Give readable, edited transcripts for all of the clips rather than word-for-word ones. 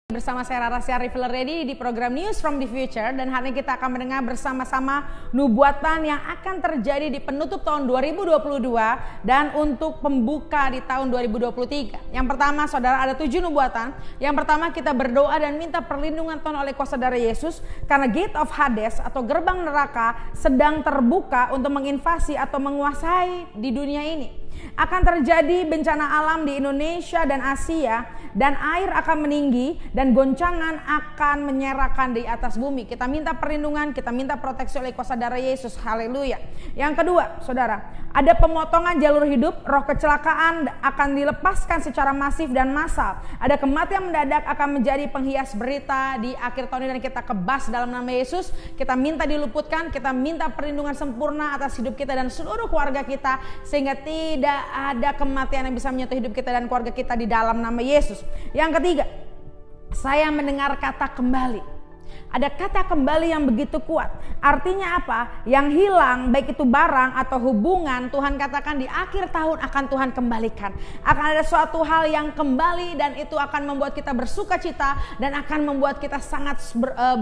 Bersama saya Rara Syarif Ready di program News from the Future, dan hari ini kita akan mendengar bersama-sama nubuatan yang akan terjadi di penutup tahun 2022 dan untuk pembuka di tahun 2023. Yang pertama, saudara, ada 7 nubuatan. Yang pertama, kita berdoa dan minta perlindungan Tuhan oleh kuasa darah Yesus karena gate of Hades atau gerbang neraka sedang terbuka untuk menginvasi atau menguasai di dunia ini. Akan terjadi bencana alam di Indonesia dan Asia, dan air akan meninggi dan goncangan akan menyerakan di atas bumi. Kita minta perlindungan, kita minta proteksi oleh kuasa darah Yesus. Haleluya. Yang kedua, saudara, ada pemotongan jalur hidup. Roh kecelakaan akan dilepaskan secara masif dan massal. Ada kematian mendadak akan menjadi penghias berita di akhir tahun ini, dan kita kebas dalam nama Yesus. Kita minta diluputkan, kita minta perlindungan sempurna atas hidup kita dan seluruh keluarga kita, sehingga tidak ada kematian yang bisa menyentuh hidup kita dan keluarga kita di dalam nama Yesus. Yang ketiga, saya mendengar kata kembali. Ada kata kembali yang begitu kuat. Artinya apa? Yang hilang, baik itu barang atau hubungan, Tuhan katakan di akhir tahun akan Tuhan kembalikan. Akan ada suatu hal yang kembali, dan itu akan membuat kita bersuka cita dan akan membuat kita sangat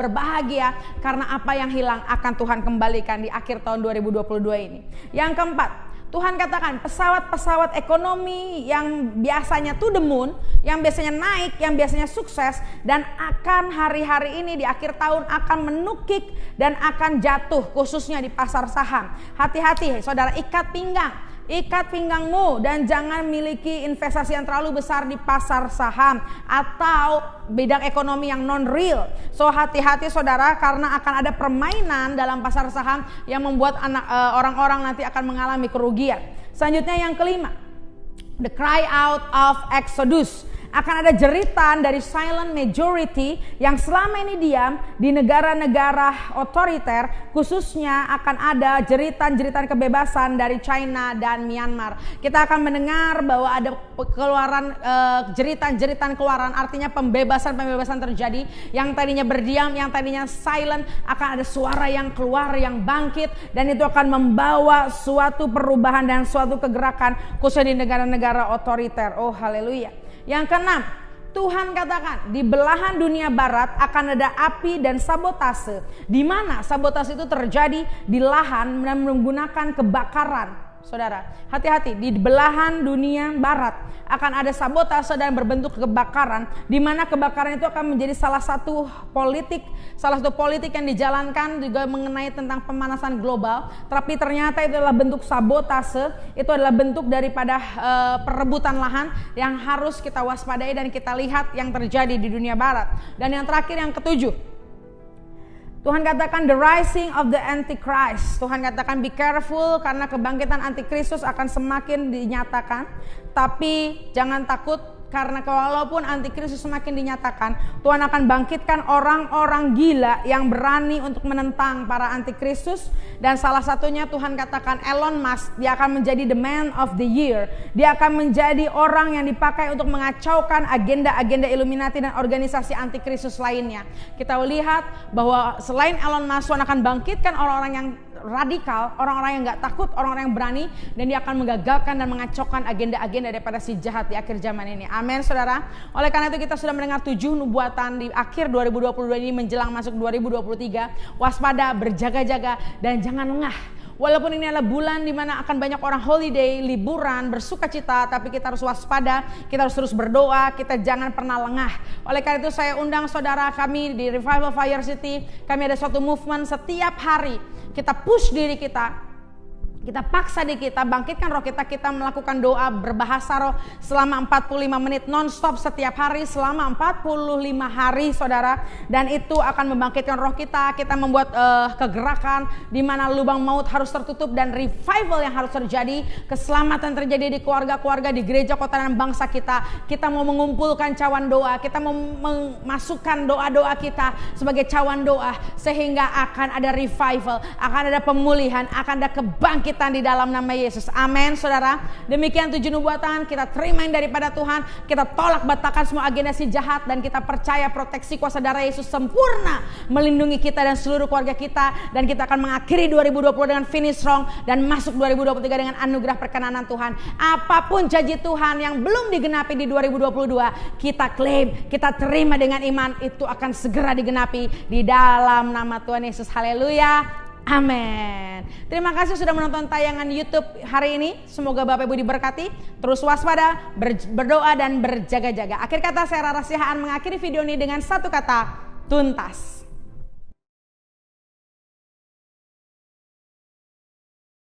berbahagia karena apa yang hilang akan Tuhan kembalikan di akhir tahun 2022 ini. Yang keempat, Tuhan katakan pesawat-pesawat ekonomi yang biasanya to the moon, yang biasanya naik, yang biasanya sukses, dan akan hari-hari ini di akhir tahun akan menukik dan akan jatuh, khususnya di pasar saham. Hati-hati saudara, ikat pinggangmu dan jangan miliki investasi yang terlalu besar di pasar saham atau bidang ekonomi yang non real. So hati-hati saudara, karena akan ada permainan dalam pasar saham yang membuat orang-orang nanti akan mengalami kerugian. Selanjutnya yang kelima, the cry out of Exodus. Akan ada jeritan dari silent majority yang selama ini diam di negara-negara otoriter, khususnya akan ada jeritan-jeritan kebebasan dari China dan Myanmar. Kita akan mendengar bahwa ada keluaran jeritan-jeritan keluaran, artinya pembebasan terjadi. Yang tadinya berdiam, yang tadinya silent, akan ada suara yang keluar, yang bangkit, dan itu akan membawa suatu perubahan dan suatu kegerakan khususnya di negara-negara otoriter. Oh haleluya. Yang keenam, Tuhan katakan di belahan dunia barat akan ada api dan sabotase, di mana sabotase itu terjadi di lahan dan menggunakan kebakaran. Saudara, hati-hati, di belahan dunia barat akan ada sabotase dan berbentuk kebakaran, di mana kebakaran itu akan menjadi salah satu politik yang dijalankan juga mengenai tentang pemanasan global. Tapi ternyata itu adalah bentuk sabotase, itu adalah bentuk daripada perebutan lahan yang harus kita waspadai dan kita lihat yang terjadi di dunia barat. Dan yang terakhir, yang ketujuh, Tuhan katakan the rising of the Antichrist. Tuhan katakan be careful karena kebangkitan Antikristus akan semakin dinyatakan. Tapi jangan takut, karena walaupun Antikristus semakin dinyatakan, Tuhan akan bangkitkan orang-orang gila yang berani untuk menentang para Antikristus. Dan salah satunya Tuhan katakan Elon Musk, dia akan menjadi the man of the year. Dia akan menjadi orang yang dipakai untuk mengacaukan agenda-agenda Illuminati dan organisasi Antikristus lainnya. Kita lihat bahwa selain Elon Musk, Tuhan akan bangkitkan orang-orang yang radikal, orang-orang yang gak takut, orang-orang yang berani, dan dia akan menggagalkan dan mengacaukan agenda-agenda daripada si jahat di akhir zaman ini. Amin saudara. Oleh karena itu kita sudah mendengar 7 nubuatan di akhir 2022 ini menjelang masuk 2023. Waspada, berjaga-jaga, dan jangan lengah. Walaupun ini adalah bulan di mana akan banyak orang holiday, liburan, bersuka cita, tapi kita harus waspada, kita harus terus berdoa, kita jangan pernah lengah. Oleh karena itu saya undang saudara kami di Revival Fire City, kami ada suatu movement setiap hari. Kita push diri kita paksa diri kita, bangkitkan roh kita melakukan doa berbahasa roh selama 45 menit non-stop setiap hari selama 45 hari saudara. Dan itu akan membangkitkan roh kita membuat kegerakan di mana lubang maut harus tertutup dan revival yang harus terjadi, keselamatan terjadi di keluarga-keluarga, di gereja, kota dan bangsa kita. Kita mau mengumpulkan cawan doa, kita mau memasukkan doa-doa kita sebagai cawan doa, sehingga akan ada revival, akan ada pemulihan, akan ada kebangkitan kita di dalam nama Yesus. Amin, saudara. Demikian 7 nubuatan kita terimain daripada Tuhan. Kita tolak batakan semua agenda si jahat dan kita percaya proteksi kuasa darah Yesus sempurna melindungi kita dan seluruh keluarga kita, dan kita akan mengakhiri 2020 dengan finish strong dan masuk 2023 dengan anugerah perkenanan Tuhan. Apapun janji Tuhan yang belum digenapi di 2022, kita klaim, kita terima dengan iman, itu akan segera digenapi di dalam nama Tuhan Yesus. Haleluya. Amin. Terima kasih sudah menonton tayangan YouTube hari ini. Semoga Bapak Ibu diberkati. Terus waspada, berdoa dan berjaga-jaga. Akhir kata, saya Rara Sihaan mengakhiri video ini dengan satu kata: tuntas.